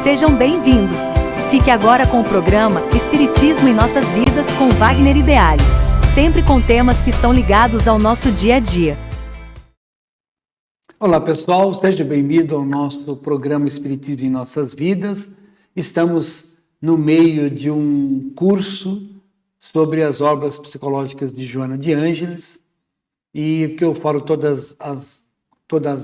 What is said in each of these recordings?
Sejam bem-vindos. Fique agora com o programa Espiritismo em Nossas Vidas com Wagner Ideale, sempre com temas que estão ligados ao nosso dia a dia. Olá pessoal, seja bem-vindo ao nosso programa Espiritismo em Nossas Vidas. Estamos no meio de um curso sobre as obras psicológicas de Joana de Ângeles, e o que eu falo todas as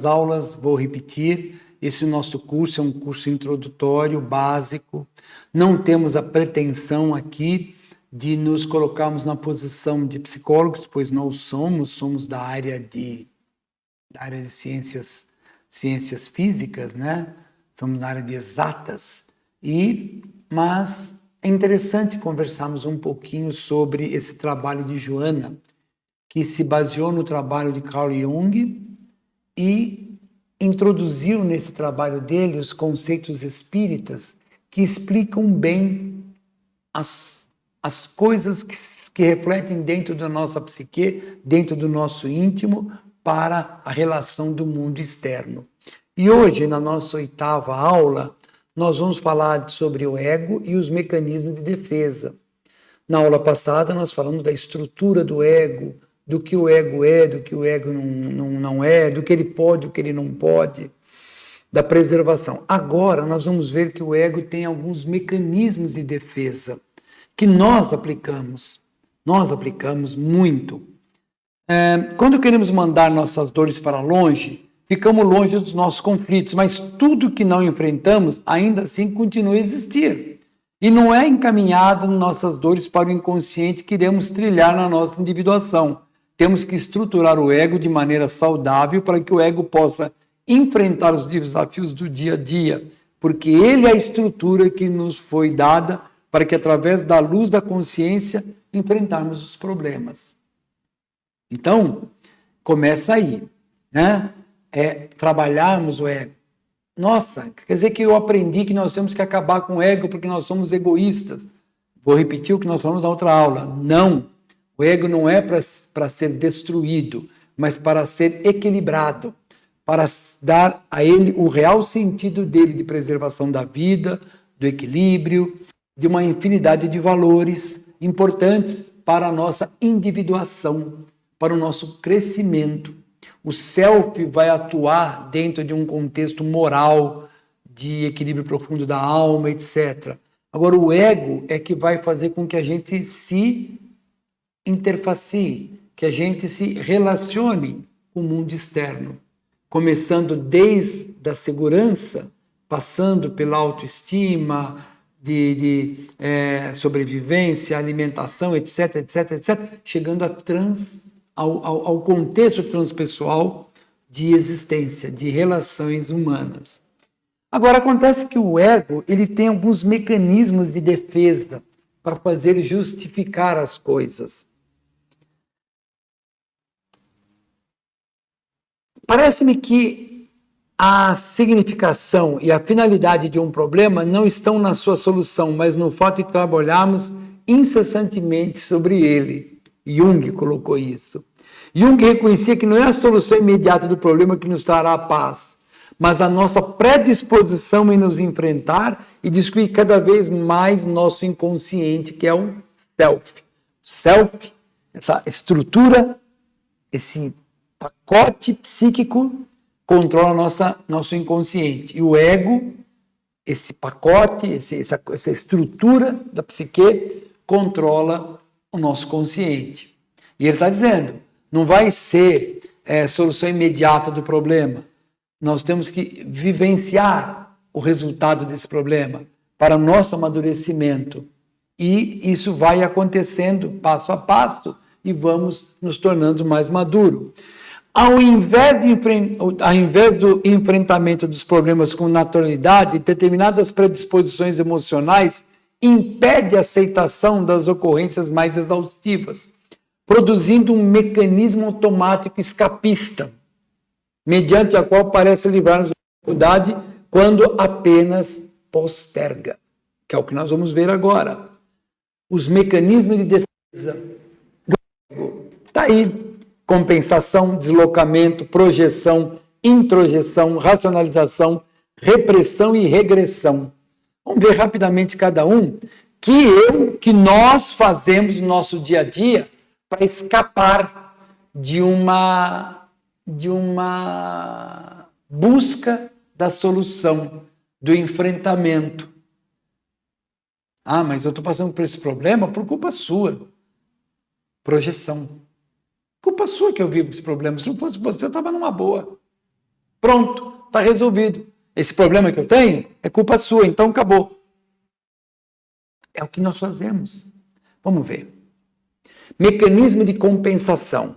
aulas, vou repetir. Esse nosso curso é um curso introdutório, básico. Não temos a pretensão aqui de nos colocarmos na posição de psicólogos, pois não somos da área de ciências físicas, né? Somos na área de exatas. Mas é interessante conversarmos um pouquinho sobre esse trabalho de Joana, que se baseou no trabalho de Carl Jung e introduziu nesse trabalho dele os conceitos espíritas que explicam bem as coisas que refletem dentro da nossa psique, dentro do nosso íntimo, para a relação do mundo externo. E hoje, na nossa 8ª aula, nós vamos falar sobre o ego e os mecanismos de defesa. Na aula passada, nós falamos da estrutura do ego, do que o ego é, do que o ego não é, do que ele pode, do que ele não pode, da preservação. Agora, nós vamos ver que o ego tem alguns mecanismos de defesa que nós aplicamos muito. Quando queremos mandar nossas dores para longe, ficamos longe dos nossos conflitos, mas tudo que não enfrentamos, ainda assim, continua a existir. E não é encaminhado nossas dores para o inconsciente que iremos trilhar na nossa individuação. Temos que estruturar o ego de maneira saudável para que o ego possa enfrentar os desafios do dia a dia, porque ele é a estrutura que nos foi dada para que, através da luz da consciência, enfrentarmos os problemas. Então, começa aí, né? Trabalharmos o ego. Nossa, quer dizer que eu aprendi que nós temos que acabar com o ego porque nós somos egoístas. Vou repetir o que nós falamos na outra aula. Não. O ego não é para ser destruído, mas para ser equilibrado, para dar a ele o real sentido dele de preservação da vida, do equilíbrio, de uma infinidade de valores importantes para a nossa individuação, para o nosso crescimento. O self vai atuar dentro de um contexto moral, de equilíbrio profundo da alma, etc. Agora, o ego é que vai fazer com que a gente se interfacie, que a gente se relacione com o mundo externo, começando desde a segurança, passando pela autoestima, de sobrevivência, alimentação, etc, chegando ao contexto transpessoal de existência, de relações humanas. Agora, acontece que o ego ele tem alguns mecanismos de defesa para fazer justificar as coisas. Parece-me que a significação e a finalidade de um problema não estão na sua solução, mas no fato de trabalharmos incessantemente sobre ele. Jung colocou isso. Jung reconhecia que não é a solução imediata do problema que nos trará a paz, mas a nossa predisposição em nos enfrentar e destruir cada vez mais o nosso inconsciente, que é o self. Self, essa estrutura, esse pacote psíquico controla nosso inconsciente. E o ego, esse pacote, essa estrutura da psique, controla o nosso consciente. E ele está dizendo, não vai ser solução imediata do problema. Nós temos que vivenciar o resultado desse problema para o nosso amadurecimento. E isso vai acontecendo passo a passo e vamos nos tornando mais maduros. Ao invés do enfrentamento dos problemas com naturalidade, determinadas predisposições emocionais impedem a aceitação das ocorrências mais exaustivas, produzindo um mecanismo automático escapista, mediante a qual parece livrar-nos da dificuldade quando apenas posterga, que é o que nós vamos ver agora. Os mecanismos de defesa está aí. Compensação, deslocamento, projeção, introjeção, racionalização, repressão e regressão. Vamos ver rapidamente cada um que nós fazemos no nosso dia a dia para escapar de uma busca da solução, do enfrentamento. Ah, mas eu estou passando por esse problema por culpa sua. Projeção. Culpa sua que eu vivo esse problema. Se não fosse você, eu estava numa boa. Pronto, está resolvido. Esse problema que eu tenho é culpa sua, então acabou. É o que nós fazemos. Vamos ver. Mecanismo de compensação.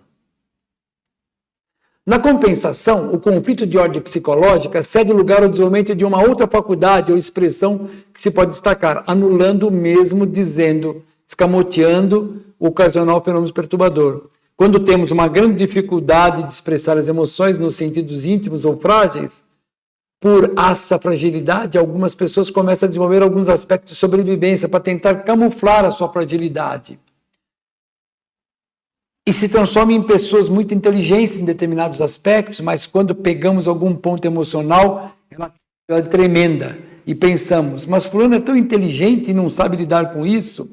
Na compensação, o conflito de ordem psicológica cede lugar ao desenvolvimento de uma outra faculdade ou expressão que se pode destacar, anulando o mesmo, dizendo, escamoteando o ocasional fenômeno perturbador. Quando temos uma grande dificuldade de expressar as emoções nos sentidos íntimos ou frágeis, por essa fragilidade, algumas pessoas começam a desenvolver alguns aspectos de sobrevivência para tentar camuflar a sua fragilidade. E se transformam em pessoas muito inteligentes em determinados aspectos, mas quando pegamos algum ponto emocional, ela é tremenda. E pensamos, mas fulano é tão inteligente e não sabe lidar com isso.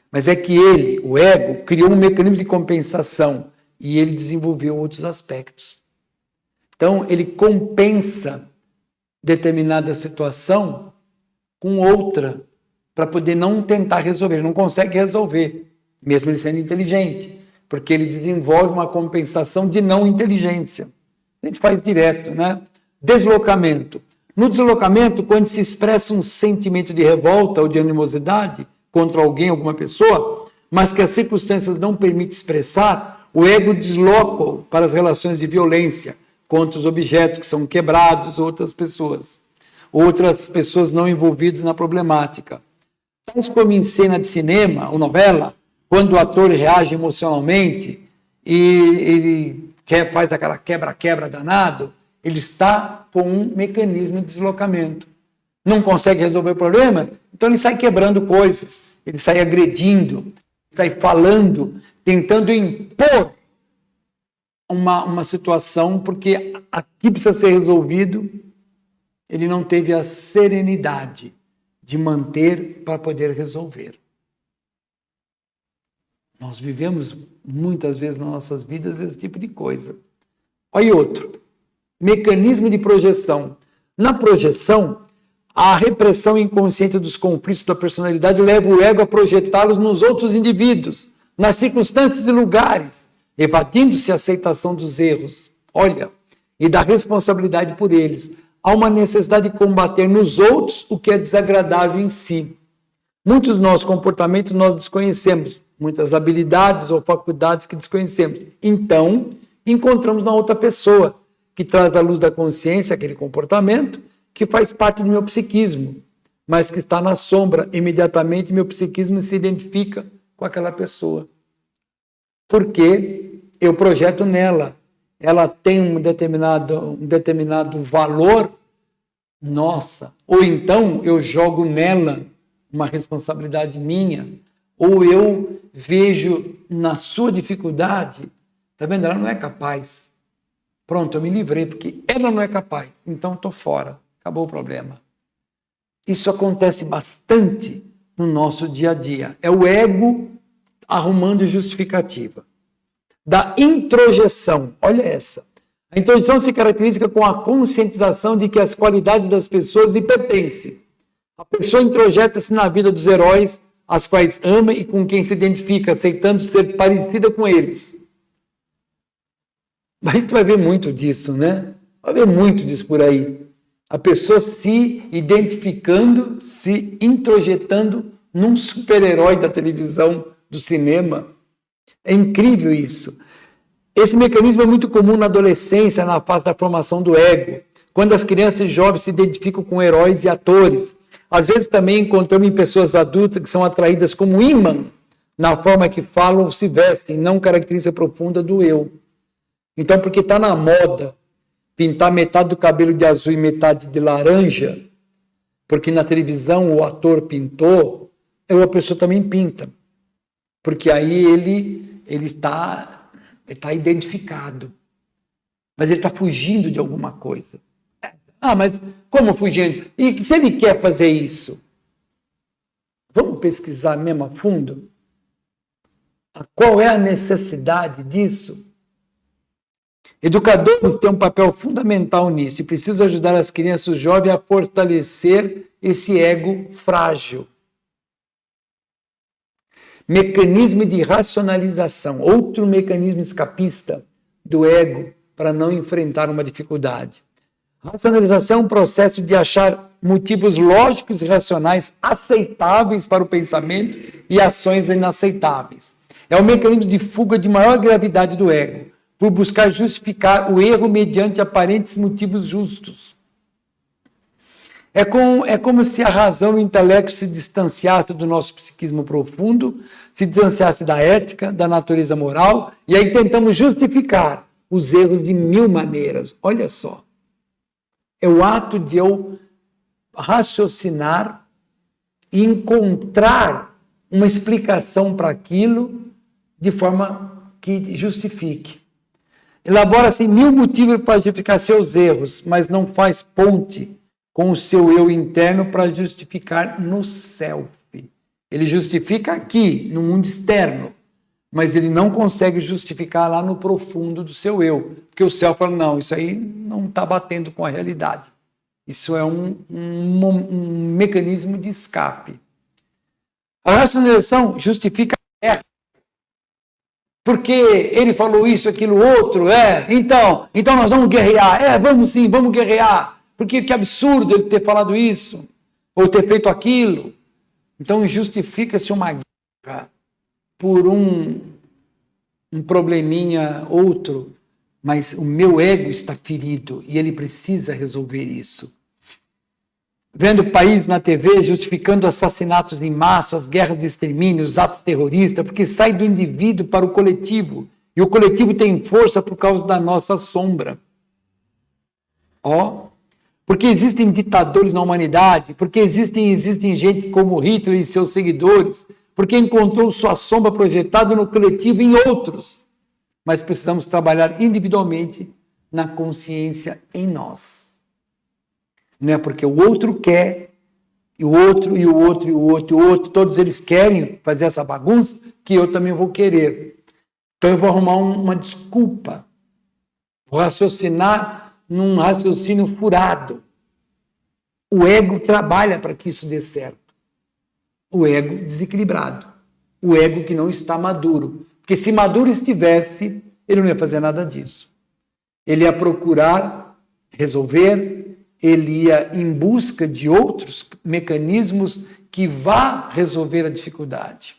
Mas é que ele, o ego, criou um mecanismo de compensação e ele desenvolveu outros aspectos. Então, ele compensa determinada situação com outra, para poder não tentar resolver. Ele não consegue resolver, mesmo ele sendo inteligente, porque ele desenvolve uma compensação de não inteligência. A gente faz direto, né? Deslocamento. No deslocamento, quando se expressa um sentimento de revolta ou de animosidade contra alguém, alguma pessoa, mas que as circunstâncias não permitem expressar, o ego desloca para as relações de violência contra os objetos que são quebrados, outras pessoas não envolvidas na problemática. Tais como em cena de cinema ou novela, quando o ator reage emocionalmente e ele faz aquela quebra-quebra danado, ele está com um mecanismo de deslocamento. Não consegue resolver o problema, então ele sai quebrando coisas, ele sai agredindo, sai falando, tentando impor uma situação, porque aqui precisa ser resolvido, ele não teve a serenidade de manter para poder resolver. Nós vivemos muitas vezes nas nossas vidas esse tipo de coisa. Olha outro, mecanismo de projeção. Na projeção, a repressão inconsciente dos conflitos da personalidade leva o ego a projetá-los nos outros indivíduos, nas circunstâncias e lugares, evadindo-se a aceitação dos erros, e da responsabilidade por eles. Há uma necessidade de combater nos outros o que é desagradável em si. Muitos dos nossos comportamentos nós desconhecemos, muitas habilidades ou faculdades que desconhecemos. Então, encontramos na outra pessoa, que traz à luz da consciência aquele comportamento que faz parte do meu psiquismo, mas que está na sombra. Imediatamente, meu psiquismo se identifica com aquela pessoa. Porque eu projeto nela. Ela tem um determinado valor, nossa. Ou então eu jogo nela uma responsabilidade minha. Ou eu vejo na sua dificuldade, tá vendo? Ela não é capaz. Pronto, eu me livrei, porque ela não é capaz. Então estou fora. Acabou o problema. Isso acontece bastante no nosso dia a dia. É o ego arrumando justificativa. Da introjeção, olha essa. A introjeção se caracteriza com a conscientização de que as qualidades das pessoas lhe pertencem. A pessoa introjeta-se na vida dos heróis, as quais ama e com quem se identifica, aceitando ser parecida com eles. Mas tu vai ver muito disso, né? Vai ver muito disso por aí. A pessoa se identificando, se introjetando num super-herói da televisão, do cinema. É incrível isso. Esse mecanismo é muito comum na adolescência, na fase da formação do ego, quando as crianças e jovens se identificam com heróis e atores. Às vezes também encontramos em pessoas adultas que são atraídas como imã, na forma que falam ou se vestem, não característica profunda do eu. Então, porque está na moda pintar metade do cabelo de azul e metade de laranja, porque na televisão o ator pintou, a pessoa também pinta. Porque aí ele está identificado. Mas ele está fugindo de alguma coisa. Ah, mas como fugindo? E se ele quer fazer isso? Vamos pesquisar mesmo a fundo? Qual é a necessidade disso? Educadores têm um papel fundamental nisso e precisam ajudar as crianças e os jovens a fortalecer esse ego frágil. Mecanismo de racionalização, outro mecanismo escapista do ego para não enfrentar uma dificuldade. Racionalização é um processo de achar motivos lógicos e racionais aceitáveis para o pensamento e ações inaceitáveis. É um mecanismo de fuga de maior gravidade do ego, por buscar justificar o erro mediante aparentes motivos justos. É como se a razão e o intelecto se distanciassem do nosso psiquismo profundo, se distanciassem da ética, da natureza moral, e aí tentamos justificar os erros de mil maneiras. Olha só. É o ato de eu raciocinar e encontrar uma explicação para aquilo de forma que justifique. Elabora-se mil motivos para justificar seus erros, mas não faz ponte com o seu eu interno para justificar no self. Ele justifica aqui, no mundo externo, mas ele não consegue justificar lá no profundo do seu eu. Porque o self fala, não, isso aí não está batendo com a realidade. Isso é um mecanismo de escape. A racionalização justifica a guerra. Porque ele falou isso, aquilo, outro, então nós vamos guerrear. Vamos sim, vamos guerrear. Porque que absurdo ele ter falado isso, ou ter feito aquilo. Então justifica-se uma guerra por um probleminha outro, mas o meu ego está ferido e ele precisa resolver isso. Vendo o país na TV justificando assassinatos em massa, as guerras de extermínio, os atos terroristas, porque sai do indivíduo para o coletivo. E o coletivo tem força por causa da nossa sombra. Porque existem ditadores na humanidade, porque existem gente como Hitler e seus seguidores, porque encontrou sua sombra projetada no coletivo em outros. Mas precisamos trabalhar individualmente na consciência em nós. Não é porque o outro quer, e o outro, e o outro, e o outro, e o outro, todos eles querem fazer essa bagunça, que eu também vou querer. Então eu vou arrumar uma desculpa. Vou raciocinar num raciocínio furado. O ego trabalha para que isso dê certo. O ego desequilibrado. O ego que não está maduro. Porque se maduro estivesse, ele não ia fazer nada disso. Ele ia procurar resolver, ele ia em busca de outros mecanismos que vá resolver a dificuldade.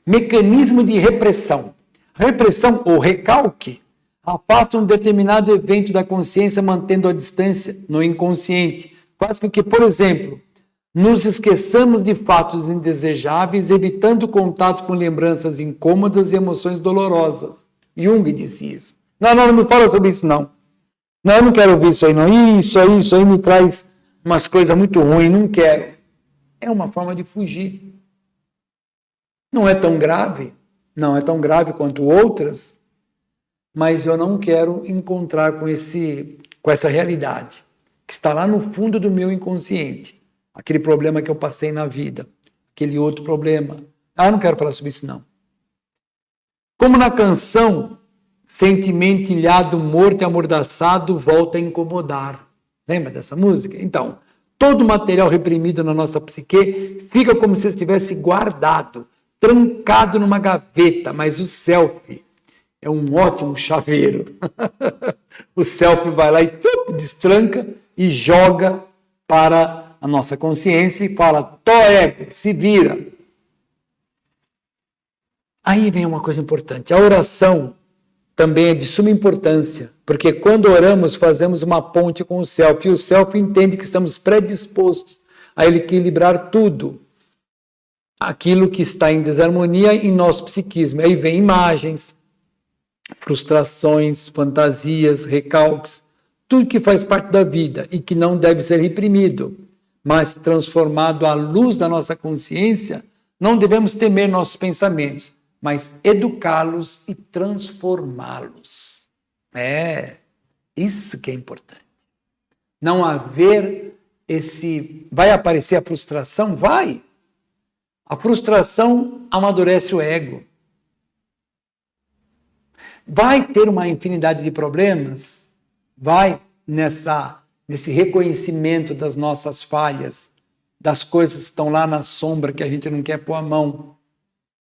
Mecanismo de repressão. Repressão ou recalque afasta um determinado evento da consciência mantendo a distância no inconsciente. Faz com que, por exemplo, nos esqueçamos de fatos indesejáveis, evitando contato com lembranças incômodas e emoções dolorosas. Jung disse isso. Não me fala sobre isso, não. Não, eu não quero ouvir isso aí, não. Isso aí me traz umas coisas muito ruins, não quero. É uma forma de fugir. Não é tão grave, não é tão grave quanto outras, mas eu não quero encontrar com essa realidade, que está lá no fundo do meu inconsciente. Aquele problema que eu passei na vida, aquele outro problema. Eu não quero falar sobre isso, não. Como na canção, sentimento ilhado, morto e amordaçado, volta a incomodar. Lembra dessa música? Então, todo material reprimido na nossa psique fica como se estivesse guardado, trancado numa gaveta, mas o self é um ótimo chaveiro. O self vai lá e destranca e joga para a nossa consciência e fala, tó ego, se vira. Aí vem uma coisa importante, a oração também é de suma importância, porque quando oramos fazemos uma ponte com o self, e o self entende que estamos predispostos a equilibrar tudo, aquilo que está em desarmonia em nosso psiquismo. Aí vem imagens, frustrações, fantasias, recalques, tudo que faz parte da vida e que não deve ser reprimido, mas transformado à luz da nossa consciência. Não devemos temer nossos pensamentos, mas educá-los e transformá-los. Isso que é importante. Não haver vai aparecer a frustração? Vai. A frustração amadurece o ego. Vai ter uma infinidade de problemas? Vai nesse reconhecimento das nossas falhas, das coisas que estão lá na sombra que a gente não quer pôr a mão.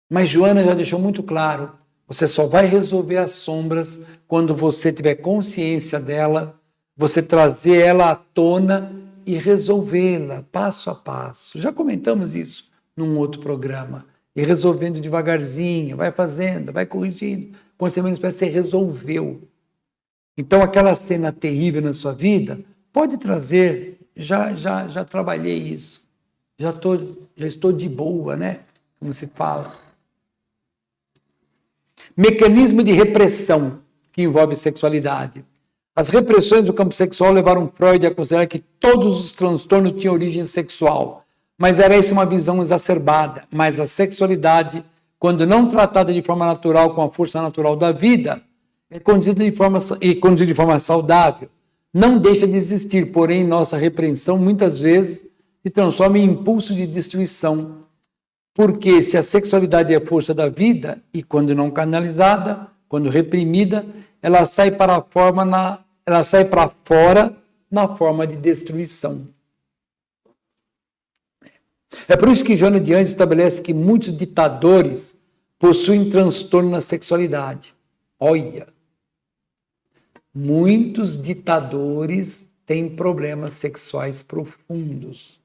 Mas Joana já deixou muito claro, você só vai resolver as sombras quando você tiver consciência dela, você trazer ela à tona e resolvê-la passo a passo. Já comentamos isso num outro programa. E resolvendo devagarzinho, vai fazendo, vai corrigindo. Quando você resolveu. Então, aquela cena terrível na sua vida, pode trazer, já trabalhei isso. Já estou de boa, né? Como se fala. Mecanismo de repressão que envolve sexualidade. As repressões do campo sexual levaram Freud a considerar que todos os transtornos tinham origem sexual. Mas era isso uma visão exacerbada. Mas a sexualidade, quando não tratada de forma natural, com a força natural da vida, é conduzida de forma saudável. Não deixa de existir, porém, nossa repreensão muitas vezes se transforma em impulso de destruição. Porque se a sexualidade é a força da vida, e quando não canalizada, quando reprimida, ela sai para fora na forma de destruição. É por isso que Joana de Anjos estabelece que muitos ditadores possuem transtorno na sexualidade. Olha, muitos ditadores têm problemas sexuais profundos.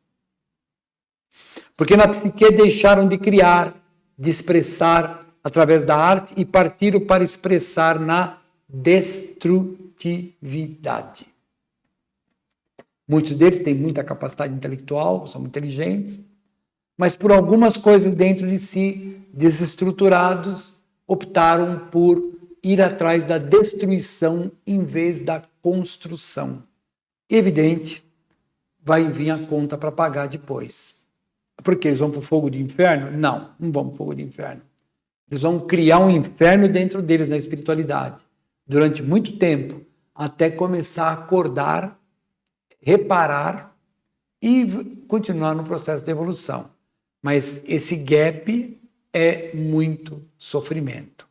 Porque na psique deixaram de criar, de expressar através da arte e partiram para expressar na destrutividade. Muitos deles têm muita capacidade intelectual, são muito inteligentes, mas por algumas coisas dentro de si, desestruturados, optaram por ir atrás da destruição em vez da construção. Evidente, vai vir a conta para pagar depois. Porque eles vão para o fogo de inferno? Não vão para o fogo de inferno. Eles vão criar um inferno dentro deles, na espiritualidade, durante muito tempo, até começar a acordar, reparar e continuar no processo de evolução. Mas esse gap é muito sofrimento.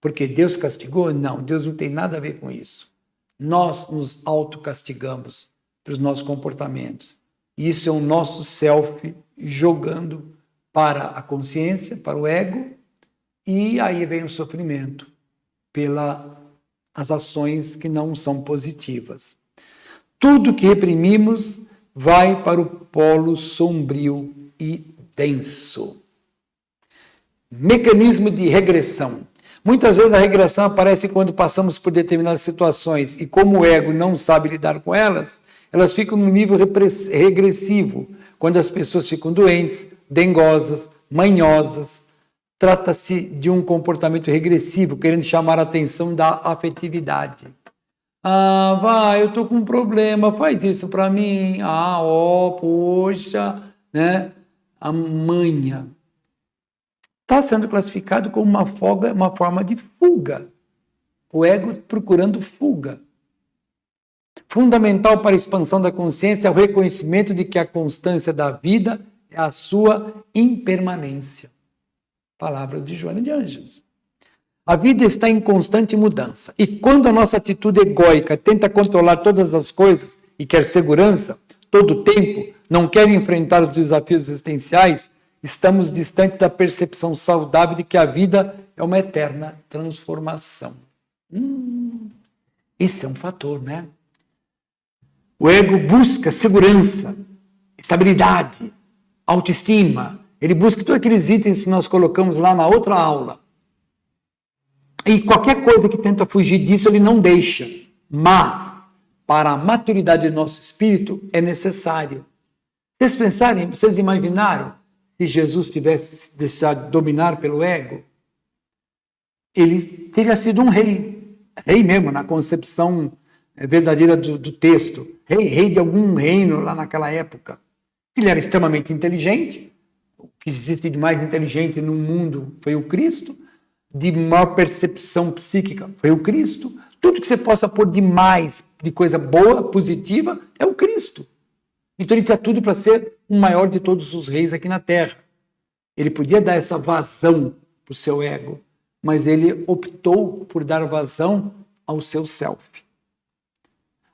Porque Deus castigou? Não, Deus não tem nada a ver com isso. Nós nos autocastigamos pelos nossos comportamentos. Isso é o nosso self jogando para a consciência, para o ego, e aí vem o sofrimento pelas ações que não são positivas. Tudo que reprimimos vai para o polo sombrio e denso. Mecanismo de regressão. Muitas vezes a regressão aparece quando passamos por determinadas situações e como o ego não sabe lidar com elas, elas ficam no nível regressivo, quando as pessoas ficam doentes, dengosas, manhosas. Trata-se de um comportamento regressivo, querendo chamar a atenção da afetividade. Eu estou com um problema, faz isso para mim. Poxa, né? A manha. Está sendo classificado como uma forma de fuga. O ego procurando fuga. Fundamental para a expansão da consciência é o reconhecimento de que a constância da vida é a sua impermanência. Palavras de Joana de Anjos. A vida está em constante mudança. E quando a nossa atitude egóica tenta controlar todas as coisas e quer segurança, todo o tempo, não quer enfrentar os desafios existenciais, estamos distantes da percepção saudável de que a vida é uma eterna transformação. Esse é um fator, né? O ego busca segurança, estabilidade, autoestima. Ele busca todos aqueles itens que nós colocamos lá na outra aula. E qualquer coisa que tenta fugir disso, ele não deixa. Mas, para a maturidade do nosso espírito, é necessário. Vocês imaginaram se Jesus tivesse deixado dominar pelo ego? Ele teria sido um rei. Rei mesmo, na concepção verdadeira do texto. Rei de algum reino lá naquela época. Ele era extremamente inteligente. O que existe de mais inteligente no mundo foi o Cristo. De maior percepção psíquica foi o Cristo. Tudo que você possa pôr de mais, de coisa boa, positiva, é o Cristo. Então ele tinha tudo para ser o maior de todos os reis aqui na Terra. Ele podia dar essa vazão para o seu ego, mas ele optou por dar vazão ao seu self,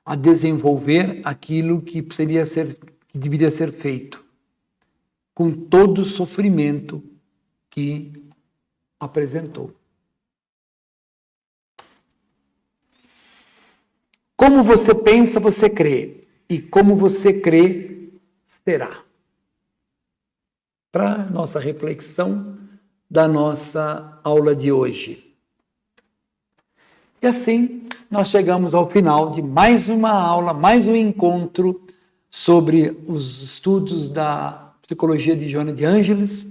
a desenvolver aquilo que deveria ser feito, com todo o sofrimento que apresentou. Como você pensa, você crê. E como você crê, será. Para nossa reflexão da nossa aula de hoje. E assim, nós chegamos ao final de mais uma aula, mais um encontro sobre os estudos da psicologia de Joana de Ângeles.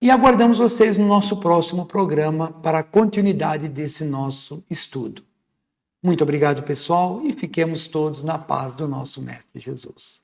E aguardamos vocês no nosso próximo programa para a continuidade desse nosso estudo. Muito obrigado, pessoal, e fiquemos todos na paz do nosso Mestre Jesus.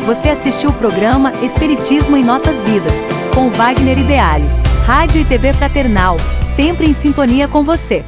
Você assistiu o programa Espiritismo em Nossas Vidas, com Wagner Ideale. Rádio e TV Fraternal, sempre em sintonia com você.